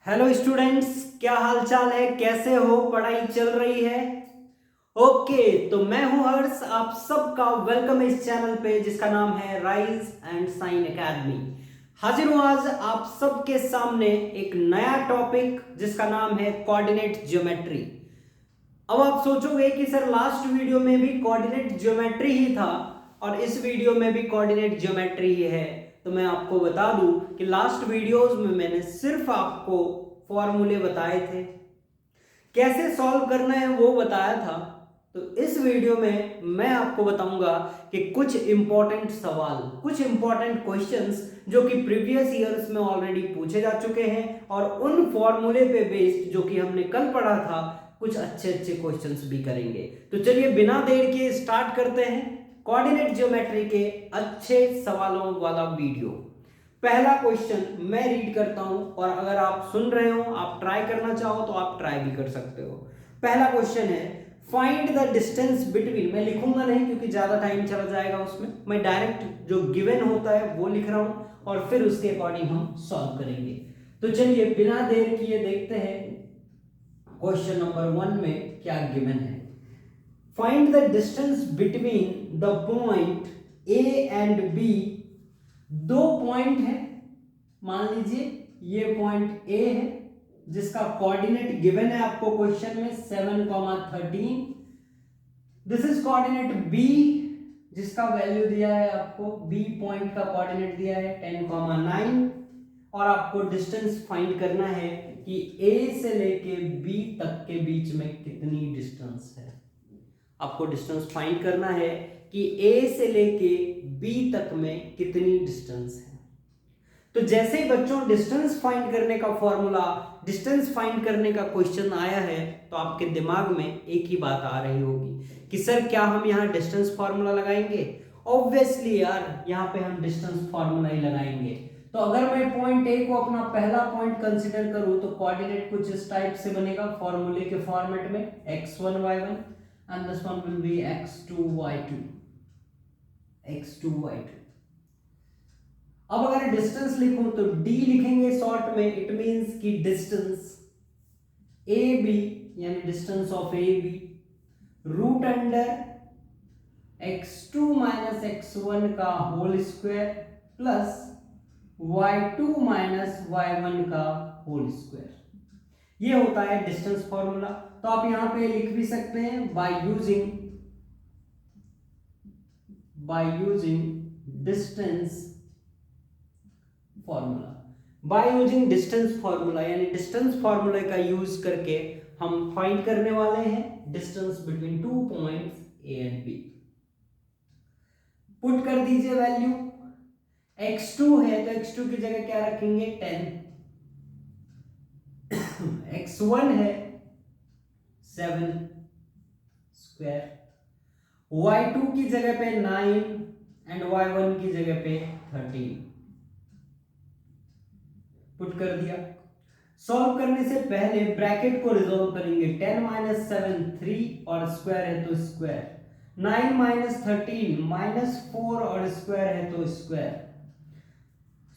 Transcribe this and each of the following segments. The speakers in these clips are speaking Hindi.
हेलो स्टूडेंट्स, क्या हाल चाल है? कैसे हो? पढ़ाई चल रही है? ओके, तो मैं हूं हर्ष, आप सबका वेलकम इस चैनल पे जिसका नाम है राइज एंड साइन एकेडमी। हाजिर हूं आज आप सबके सामने एक नया टॉपिक जिसका नाम है कोऑर्डिनेट ज्योमेट्री। अब आप सोचोगे कि सर लास्ट वीडियो में भी कोऑर्डिनेट ज्योमेट्री ही था और इस वीडियो में भी कोऑर्डिनेट ज्योमेट्री ही है। तो मैं आपको बता दूं कि लास्ट वीडियोस में मैंने सिर्फ आपको फॉर्मूले बताए थे, कैसे सॉल्व करना है वो बताया था। तो इस वीडियो में मैं आपको बताऊंगा कि कुछ इंपॉर्टेंट सवाल, कुछ इंपॉर्टेंट क्वेश्चंस जो कि प्रीवियस ईयर्स में ऑलरेडी पूछे जा चुके हैं और उन फॉर्मूले पे बेस्ड जो कि हमने कल पढ़ा था कुछ अच्छे अच्छे क्वेश्चंस भी करेंगे। तो चलिए बिना देर के स्टार्ट करते हैं कोऑर्डिनेट ज्योमेट्री के अच्छे सवालों वाला वीडियो। पहला क्वेश्चन मैं रीड करता हूं और अगर आप सुन रहे हो, आप ट्राई करना चाहो तो आप ट्राई भी कर सकते हो। पहला क्वेश्चन है फाइंड द डिस्टेंस बिटवीन, मैं लिखूंगा नहीं क्योंकि ज्यादा टाइम चला जाएगा उसमें, मैं डायरेक्ट जो गिवन होता है वो लिख रहा हूं और फिर उसके अकॉर्डिंग हम सॉल्व करेंगे। तो चलिए बिना देर किए देखते हैं क्वेश्चन नंबर 1 में क्या गिवन है। Find the distance between the point A and B. दो पॉइंट है, मान लीजिए ये पॉइंट ए है जिसका कोऑर्डिनेट गिवन है आपको क्वेश्चन में 7,13। दिस इज कोऑर्डिनेट बी जिसका वैल्यू दिया है आपको, बी पॉइंट का कोऑर्डिनेट दिया है 10,9 और आपको डिस्टेंस फाइंड करना है कि ए से लेके बी तक के बीच में कितनी डिस्टेंस है। आपको डिस्टेंस फाइंड करना है कि ए से लेके बी तक में कितनी डिस्टेंस है। तो जैसे ही बच्चों डिस्टेंस फाइंड करने का फॉर्मूला, डिस्टेंस फाइंड करने का क्वेश्चन आया है तो आपके दिमाग में एक ही बात आ रही होगी कि सर क्या हम यहाँ डिस्टेंस फार्मूला लगाएंगे? ऑब्वियसली यार, यहाँ पे हम डिस्टेंस फार्मूला ही लगाएंगे। तो अगर मैं पॉइंट ए को अपना पहला पॉइंट कंसीडर करूं तो कोऑर्डिनेट कुछ इस टाइप से बनेगा फॉर्मूले के फॉर्मेट में, x1 y1 and this one will be x2 y2, x2 y2। अब अगर डिस्टेंस लिखूं तो d लिखेंगे शॉर्ट में, इट मींस कि डिस्टेंस ए बी यानी distance of A B root under x2 minus x1 का whole square plus y2 minus y1 का होल स्क्वायर। ये होता है डिस्टेंस फॉर्मूला। तो आप यहां पे लिख भी सकते हैं by using distance formula. By using distance formula यानी डिस्टेंस फॉर्मूला का यूज करके हम फाइंड करने वाले हैं distance between two points A and B. Put कर दीजिए वैल्यू, x2 है तो x2 की जगह क्या रखेंगे 10, x1 है 7 स्क्वायर, y2 की जगह पे 9 एंड y1 की जगह पे 13। पुट कर दिया। सॉल्व करने से पहले ब्रैकेट को रिजॉल्व करेंगे, 10 माइनस 7 3 और स्क्वायर है तो स्क्वायर, 9 माइनस 13 माइनस 4 और स्क्वायर है तो स्क्वायर।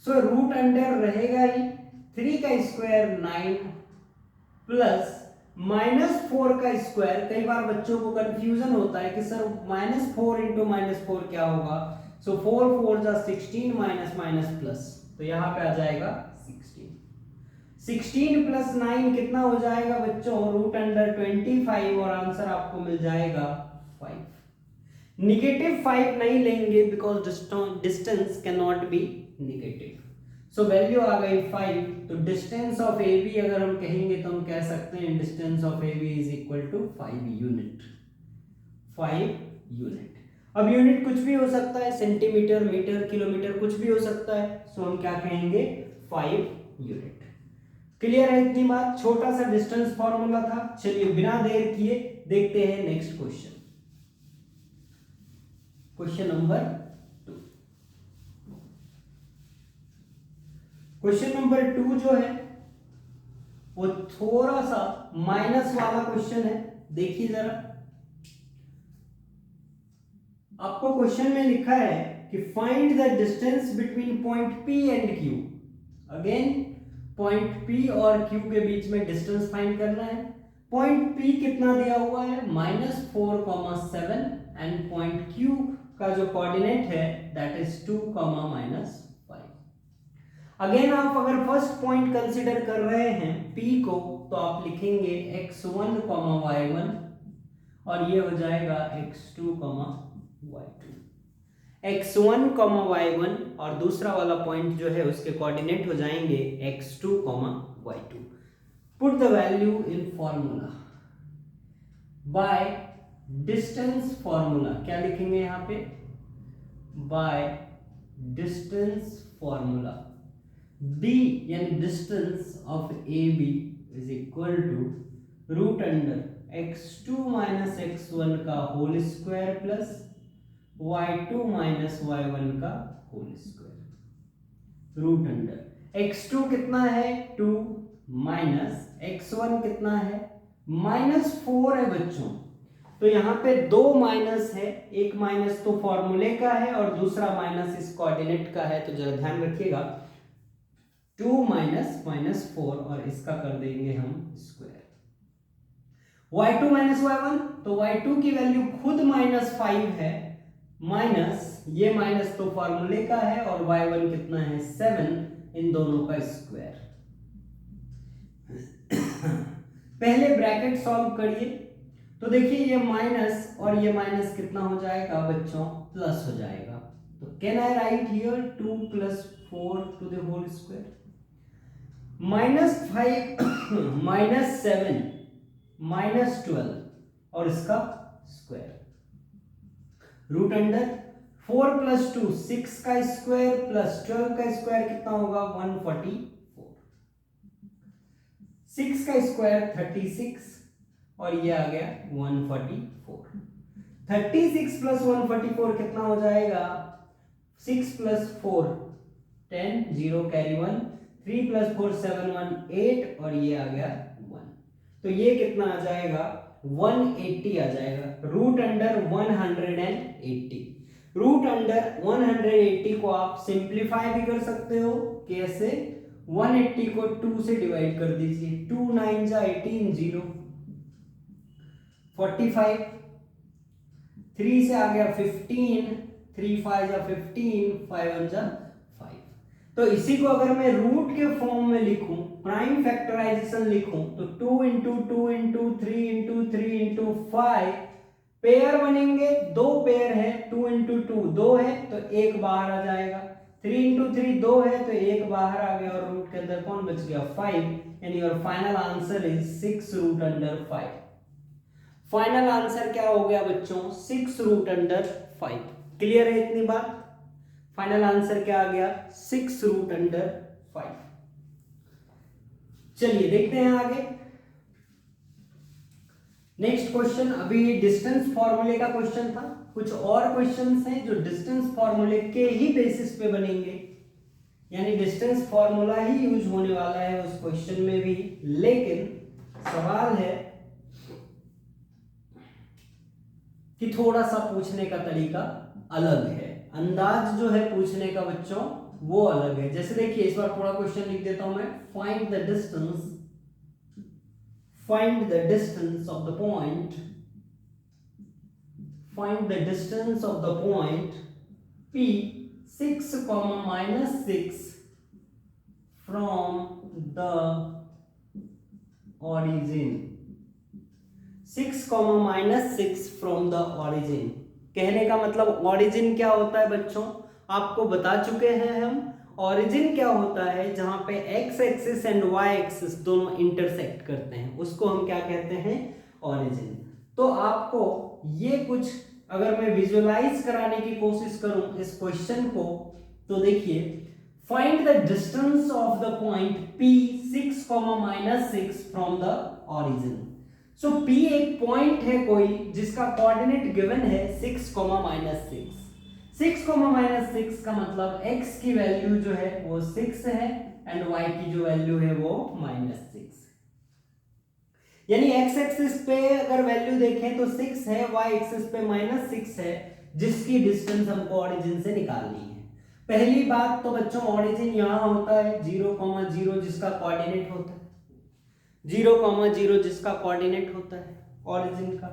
सो रूट अंडर रहेगा ही 3 का स्क्वायर 9 प्लस माइनस 4 का स्क्वायर। कई बार बच्चों को कंफ्यूजन होता है कि सर माइनस 4 इंटू माइनस 4 क्या होगा। सो 4 4 जा 16 माइनस माइनस प्लस, तो यहां पे आ जाएगा 16 प्लस 9 कितना हो जाएगा बच्चों, रूट अंडर 25 और आंसर आपको मिल जाएगा 5। निगेटिव 5 नहीं लेंगे because distance can not be negative. So value आ गई 5। तो डिस्टेंस ऑफ ए बी अगर हम कहेंगे तो हम कह सकते हैं distance of A B is equal to 5 unit. 5 unit. अब यूनिट कुछ भी हो सकता है, सेंटीमीटर, मीटर, किलोमीटर, कुछ भी हो सकता है। सो हम क्या कहेंगे 5 यूनिट। क्लियर है इतनी बात? छोटा सा डिस्टेंस फॉर्मूला था। चलिए बिना देर किए देखते हैं next question, question number 2। Question number 2 जो है वो थोड़ा सा माइनस वाला क्वेश्चन है। देखिए जरा, आपको क्वेश्चन में लिखा है कि find the distance between point P and Q। Again point P और Q के बीच में डिस्टेंस फाइंड करना है। पॉइंट P कितना दिया हुआ है -4,7 एंड पॉइंट Q का जो कोऑर्डिनेट है दैट इज 2, -5। अगेन आप अगर फर्स्ट पॉइंट कंसीडर कर रहे हैं P को तो आप लिखेंगे x1, y1 और ये हो जाएगा x2, y2। x1, y1 और दूसरा वाला पॉइंट जो है उसके कोऑर्डिनेट हो जाएंगे x2, y2। Put the value in formula by distance formula. क्या लिखेंगे यहाँ पे? बाय डिस्टेंस फॉर्मूला d यानी distance of AB is equal to root under x2 minus x1 का whole square plus y2 minus y1 का whole square. Root under x2 कितना है 2 माइनस x1 कितना है -4 है बच्चों। तो यहाँ पे दो माइनस है, एक माइनस तो फॉर्मूले का है और दूसरा माइनस इस कोऑर्डिनेट का है, तो जरा ध्यान रखिएगा 2 माइनस -4 और इसका कर देंगे हम स्क्वायर। y2 माइनस y1 तो y2 की वैल्यू खुद -5 है, माइनस ये माइनस तो फॉर्मूले का है और y1 कितना है 7, इन दोनों का स्क्वायर। पहले ब्रैकेट सॉल्व करिए तो देखिए ये माइनस और ये माइनस कितना हो जाएगा बच्चों प्लस हो जाएगा। तो can I write here 2 + 4 to the whole square. -5 -7 -12 और इसका स्क्वायर। रूट अंडर 4 + 2 6 का स्क्वायर प्लस 12 का स्क्वायर कितना होगा 144। 6 का स्क्वायर 36 और ये आ गया 144। 36 + 144 कितना हो जाएगा 6 + 4 10 0 कैरी 1 3 + 4 7 1 8 और ये आ गया 1। तो ये कितना आ जाएगा 180 आ जाएगा। Root under 180। रूट अंडर 180 को आप सिंप्लीफाई भी कर सकते हो। कैसे? 180 को 2 से डिवाइड कर दीजिए। 2 9 जा 18 0 45 3 से आ गया 15 3 5 जा 15 5 1 जा 5। तो इसी को अगर मैं रूट के फॉर्म में लिखूं, प्राइम फैक्टराइजेशन लिखूं तो 2 × 2 × 3 × 3 × 5 पेयर बनेंगे। दो पेयर है 2 × 2 2 है तो एक बाहर आ जाएगा। 3 × 3 2 है तो एक बाहर आ गया और रूट के अंदर कौन बच गया 5 and your final answer is 6 root under 5। Final answer क्या हो गया बच्चों 6 रूट अंडर 5। क्लियर है इतनी बात? फाइनल आंसर क्या आ गया 6 रूट अंडर 5। चलिए देखते हैं आगे नेक्स्ट क्वेश्चन। अभी डिस्टेंस फॉर्मूले का क्वेश्चन था, कुछ और क्वेश्चंस हैं जो डिस्टेंस फॉर्मूले के ही बेसिस पे बनेंगे, यानी डिस्टेंस फॉर्मूला ही यूज होने वाला है उस क्वेश्चन में भी। लेकिन सवाल है कि थोड़ा सा पूछने का तरीका अलग है, अंदाज जो है पूछने का बच्चों वो अलग है। जैसे देखिए इस बार थोड़ा क्वेश्चन लिख देता हूं मैं। Find the distance of the point P 6, -6 from the origin। 6, -6 from the origin कहने का मतलब ऑरिजिन क्या होता है बच्चों आपको बता चुके हैं हम। ऑरिजिन क्या होता है जहां पे x axis and y axis दोनों इंटरसेक्ट करते हैं, उसको हम क्या कहते हैं ऑरिजिन। तो आपको ये कुछ अगर मैं विजुअलाइज कराने की कोशिश करूं इस क्वेश्चन को तो देखिए find the distance of the point P 6, -6 from the origin. So P एक पॉइंट है कोई जिसका कोऑर्डिनेट गिवन है 6, -6। 6, -6 का मतलब x की वैल्यू जो है वो 6 है एंड y की जो वैल्यू है वो -6। यानी x एक्सिस पे अगर वैल्यू देखें तो 6 है, y एक्सिस पे -6 है, जिसकी डिस्टेंस हमको ऑरिजिन से निकालनी है। पहली बात तो बच्चों ऑरिजिन यहाँ होता है 0,0 जिसका कोऑर्डिनेट होता है, 0,0 जिसका कोऑर्डिनेट होता है ऑरिजिन का।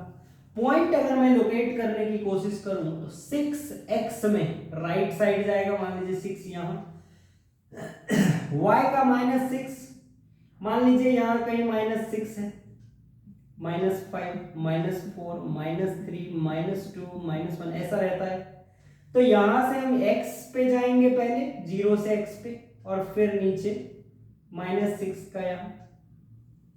पॉइंट अगर मैं लोकेट करने की कोशिश करूं तो 6x में राइट साइड जाएगा, मान लीजिए 6 यहां, y का -6 मान लीजिए यहां कहीं -6 है, -5 -4 -3 -2 -1 ऐसा रहता है। तो यहां से हम x पे जाएंगे पहले, 0 से x पे, और फिर नीचे -6 का यहाँ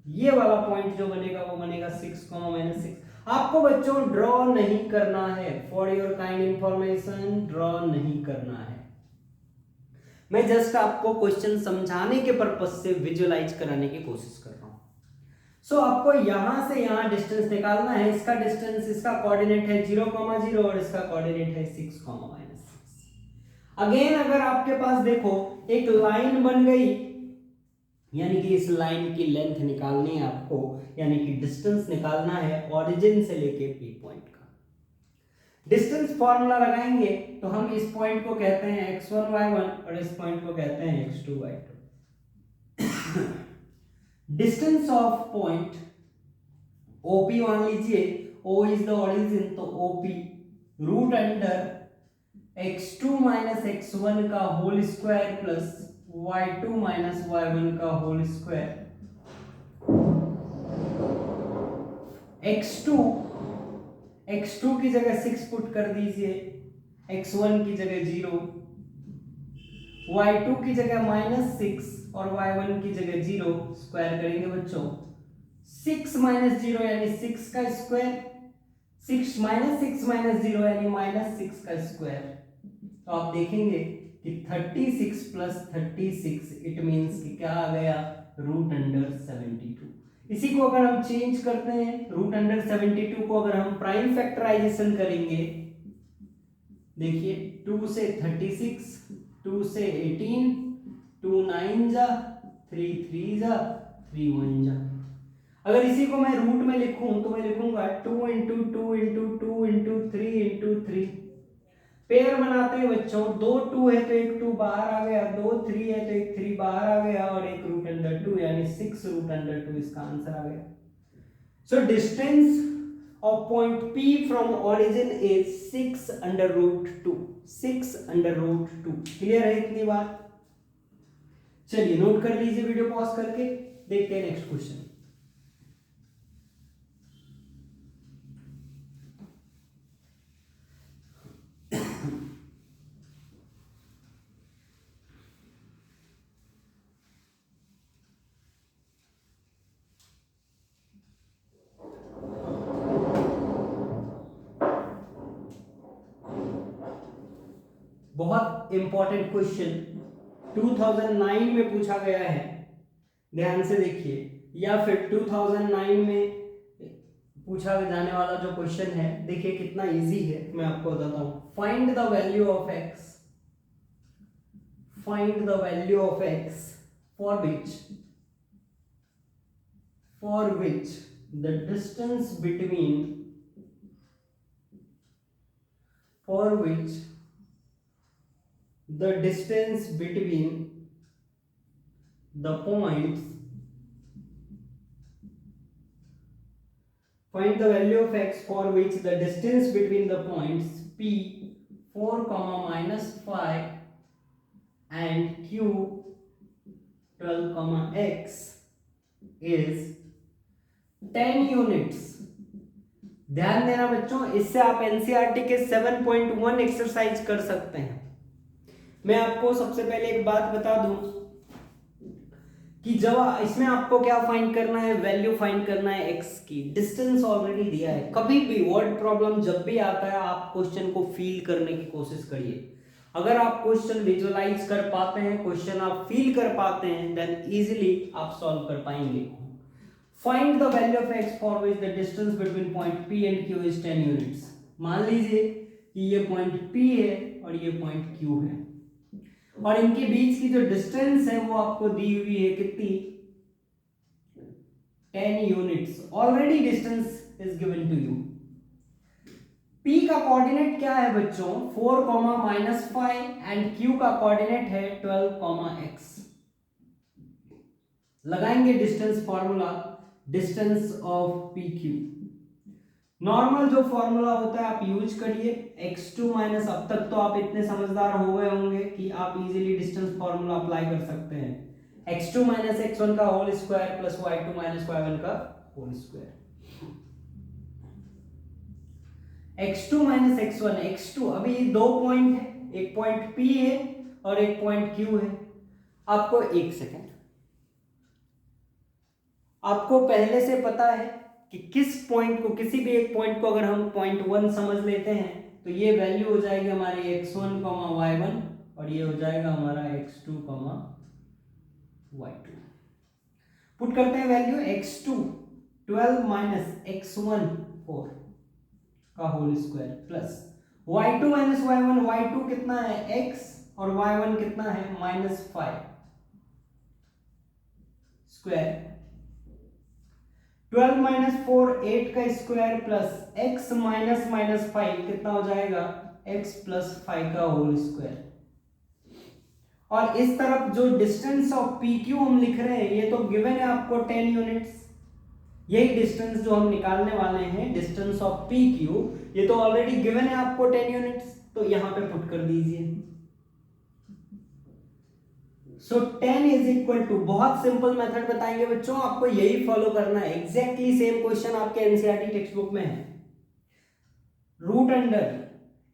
ये वाला पॉइंट जो बनेगा वो बनेगा 6, -6। आपको बच्चों ड्रॉ नहीं करना है, for your kind information draw नहीं करना है, मैं जस्ट आपको क्वेश्चन समझाने के पर्पज से विजुअलाइज कराने की कोशिश कर रहा हूं। सो आपको यहां से यहां डिस्टेंस निकालना है, इसका डिस्टेंस, इसका कोऑर्डिनेट है 0,0 और इसका कोऑर्डिनेट है 6, -6। अगेन अगर आपके पास देखो एक लाइन बन गई, यानी कि इस लाइन की लेंथ निकालनी है आपको, यानी कि डिस्टेंस निकालना है ओरिजिन से लेके पी पॉइंट का। डिस्टेंस फॉर्मूला लगाएंगे तो हम इस पॉइंट को कहते हैं x1 y1 और इस पॉइंट को कहते हैं x2 y2। Distance of point OP मान लीजिए, O इज द ओरिजिन, तो OP root under x2 - x1 का whole square plus y2 - y1 का होल स्क्वायर। x2 की जगह 6 पुट कर दीजिए, x1 की जगह 0, y2 की जगह -6 और y1 की जगह 0, स्क्वायर करेंगे बच्चों, 6 - 0 यानी 6 का स्क्वायर, 6 - 0 यानी -6 का स्क्वायर। तो आप देखेंगे कि 36 + 36 इट मींस कि क्या आ गया, रूट अंडर 72। इसी को अगर हम चेंज करते हैं, रूट अंडर 72 को अगर हम प्राइम फैक्टराइजेशन करेंगे, देखिए 2 से 36, 2 से 18, 2 9 जा, 3 3 जा, 3 1 जा। अगर इसी को मैं रूट में लिखूं तो मैं लिखूंगा 2 × 2 × 2 × 3 × 3। पेयर बनाते हैं बच्चों, 2 2 है तो एक 2 बाहर आ गया, 2 3 है तो एक 3 बाहर आ गया और एक रूट अंडर 2 यानी 6 रूट अंडर 2 इसका आंसर आ गया। So distance of point P from origin is 6 √2, 6 √2। Clear है इतनी बात? चलिए नोट कर लीजिए वीडियो पॉज करके, देखते हैं नेक्स्ट क्वेश्चन। बहुत इंपॉर्टेंट क्वेश्चन 2009 में पूछा गया है, ध्यान से देखिए, या फिर 2009 में पूछा जाने वाला जो क्वेश्चन है, देखिए कितना इजी है, मैं आपको बताता हूं। Find the value of x, find the value of x for which the distance between, for which the distance between the points, find the value of x for which the distance between the points P 4, -5 and Q 12, x is 10 units. ध्यान देना बच्चों, इससे आप एनसीईआरटी के 7.1 एक्सरसाइज कर सकते हैं। मैं आपको सबसे पहले एक बात बता दूं कि जब इसमें आपको क्या फाइंड करना है, वैल्यू फाइंड करना है x की, डिस्टेंस ऑलरेडी दिया है। कभी भी वर्ड प्रॉब्लम जब भी आता है, आप क्वेश्चन को फील करने की कोशिश करिए। अगर आप क्वेश्चन विजुअलाइज कर पाते हैं, क्वेश्चन आप फील कर पाते हैं, देन इजीली आप सॉल्व कर पाएंगे। Find the value of x for which the distance between point P and Q is 10 units. मान लीजिए कि ये पॉइंट P है और ये पॉइंट Q है, और इनके बीच की जो डिस्टेंस है वो आपको दी हुई है कितनी, 10 units. Already distance is given to you. P का कोऑर्डिनेट क्या है बच्चों 4,-5 एंड Q का कोऑर्डिनेट है 12,x। लगाएंगे distance formula, distance of PQ। Normal जो फॉर्मूला होता है आप यूज करिए, x2 माइनस, अब तक तो आप इतने समझदार हो गए होंगे कि आप इजीली डिस्टेंस फॉर्मूला अप्लाई कर सकते हैं। x2 माइनस x1 का whole square plus y2 minus y1 का whole square. x2 minus x1, x2 अभी दो पॉइंट है, एक पॉइंट P है और एक पॉइंट Q है। आपको एक सेकेंड, आपको पहले से पता है कि किस पॉइंट को, किसी भी एक पॉइंट को अगर हम पॉइंट 1 समझ लेते हैं तो ये वैल्यू हो जाएगी हमारी x1, y1 और ये हो जाएगा हमारा x2, y2। पुट करते हैं वैल्यू, x2 12 माइनस x1 4 का whole square plus y2 minus y1, y2 कितना है x और y1 कितना है -5 स्क्वायर, 12 माइनस 4 8 का square plus x minus minus 5 कितना हो जाएगा x प्लस 5 का होल स्क्वायर। और इस तरफ जो डिस्टेंस ऑफ PQ हम लिख रहे हैं ये तो गिवन है आपको 10 यूनिट्स। यही डिस्टेंस जो हम निकालने वाले हैं डिस्टेंस ऑफ PQ, ये तो ऑलरेडी गिवन है आपको 10 यूनिट्स, तो यहां पे पुट कर दीजिए। सो 10 इज इक्वल टू, बहुत सिंपल मेथड बताएंगे बच्चों, आपको यही फॉलो करना है। एग्जैक्टली सेम क्वेश्चन आपके एनसीईआरटी टेक्स्ट बुक में है। रूट अंडर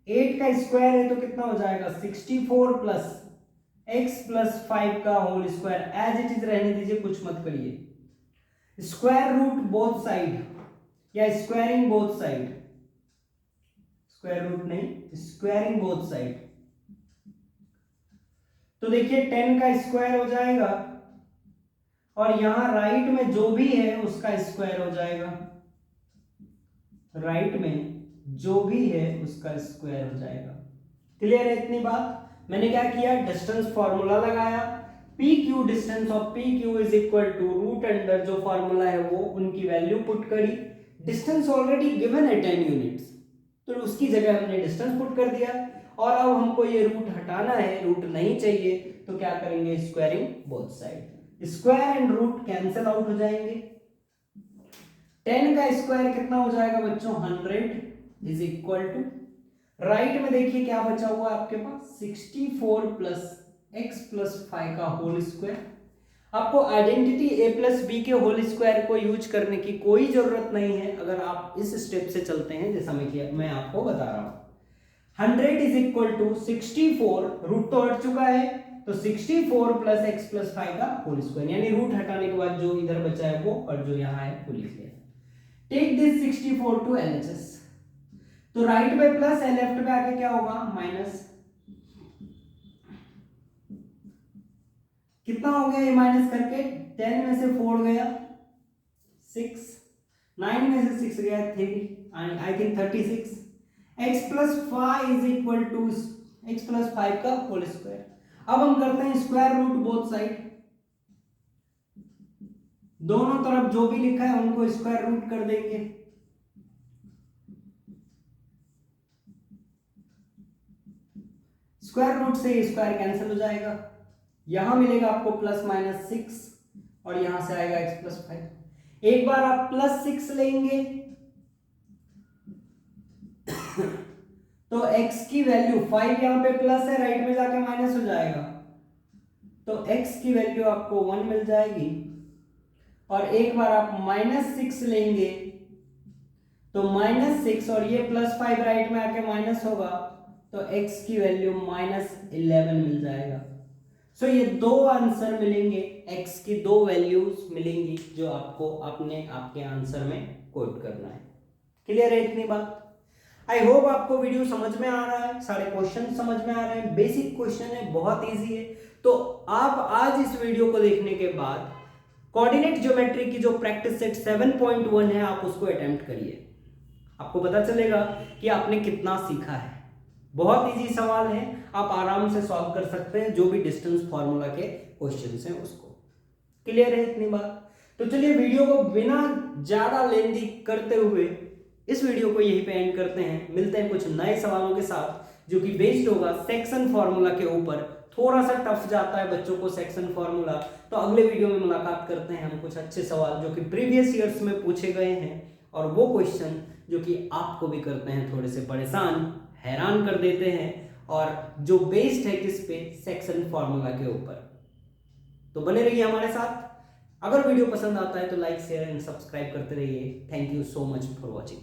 8 का स्क्वायर है तो कितना हो जाएगा 64 प्लस x प्लस 5 का whole square, as it is रहने दीजिए, कुछ मत करिए। स्क्वायर रूट बोथ साइड या squaring both side, square root नहीं, स्क्वायरिंग बोथ साइड। तो देखिए 10 का स्क्वायर हो जाएगा और यहां राइट में जो भी है उसका स्क्वायर हो जाएगा, राइट में जो भी है उसका स्क्वायर हो जाएगा। क्लियर है इतनी बात? मैंने क्या किया, डिस्टेंस फॉर्मूला लगाया, PQ distance of PQ is equal to root under जो फॉर्मूला है वो उनकी वैल्यू पुट करी। डिस्टेंस ऑलरेडी गिवन है 10 यूनिट्स, तो उसकी जगह हमने डिस्टेंस पुट कर दिया। और अब हमको ये रूट हटाना है, रूट नहीं चाहिए, तो क्या करेंगे, squaring both side, square and root cancel out हो जाएंगे। 10 का स्क्वायर कितना हो जाएगा बच्चों 100 इज इक्वल टू, राइट में देखिए क्या बचा हुआ आपके पास 64 प्लस x प्लस 5 का होल स्क्वायर। आपको आइडेंटिटी a प्लस बी के होल स्क्वायर को यूज करने की कोई जरूरत नहीं है अगर आप इस स्टेप से चलते हैं जैसा मैं आपको बता रहा हूं। 100 इज इक्वल टू 64, रूट तो हट चुका है, तो 64 प्लस x प्लस 5 का होल स्क्वायर, यानी रूट हटाने के बाद जो इधर बचा है वो और जो यहाँ है वो लिख लिया। टेक दिस 64 टू LHS, तो राइट पे प्लस है, लेफ्ट पे आके क्या होगा माइनस। कितना हो गया ये माइनस करके, 10 में से 4 गया 6, 9 में से 6 गया 3, I think 36। x plus 5 is equal to x plus 5 का होल स्क्वायर। अब हम करते हैं स्क्वायर रूट बोथ साइड, दोनों तरफ जो भी लिखा है उनको स्क्वायर रूट कर देंगे। स्क्वायर रूट से स्क्वायर कैंसिल हो जाएगा, यहां मिलेगा आपको प्लस माइनस 6 और यहां से आएगा x प्लस 5। एक बार आप प्लस 6 लेंगे तो x की वैल्यू 5 यहां पे प्लस है, राइट में जाके माइनस हो जाएगा, तो x की वैल्यू आपको 1 मिल जाएगी। और एक बार आप -6 लेंगे तो -6 और ये +5 राइट में आके माइनस होगा, तो x की वैल्यू -11 मिल जाएगा। सो ये दो आंसर मिलेंगे, x की दो वैल्यूज मिलेंगी जो आपको अपने आपके आंसर में कोट करना है। क्लियर है इतनी बात? आई होप आपको वीडियो समझ में आ रहा है, सारे क्वेश्चन समझ में आ रहे हैं, बेसिक क्वेश्चन है, बहुत इजी है। तो आप आज इस वीडियो को देखने के बाद कोऑर्डिनेट ज्योमेट्री की जो प्रैक्टिस सेट 7.1 है आप उसको अटेम्प्ट करिए, आपको पता चलेगा कि आपने कितना सीखा है। बहुत इजी सवाल है, आप आराम से सॉल्व कर सकते हैं जो भी डिस्टेंस फॉर्मूला के क्वेश्चंस हैं उसको। क्लियर है इतनी बात? तो चलिए वीडियो को बिना ज्यादा लेंदी करते हुए इस वीडियो को यहीं पे एंड करते हैं। मिलते हैं कुछ नए सवालों के साथ जो कि बेस्ड होगा सेक्शन फॉर्मूला के ऊपर। थोड़ा सा टफ जाता है बच्चों को सेक्शन फॉर्मूला, तो अगले वीडियो में मुलाकात करते हैं हम कुछ अच्छे सवाल जो कि प्रीवियस ईयर्स में पूछे गए हैं, और वो क्वेश्चन जो कि आपको भी करते हैं थोड़े से परेशान, हैरान कर देते हैं, और जो बेस्ड है किस पे, सेक्शन फॉर्मूला के ऊपर। तो बने रहिए हमारे साथ। अगर वीडियो पसंद आता है तो लाइक शेयर एंड सब्सक्राइब करते रहिए। Thank you so much for watching.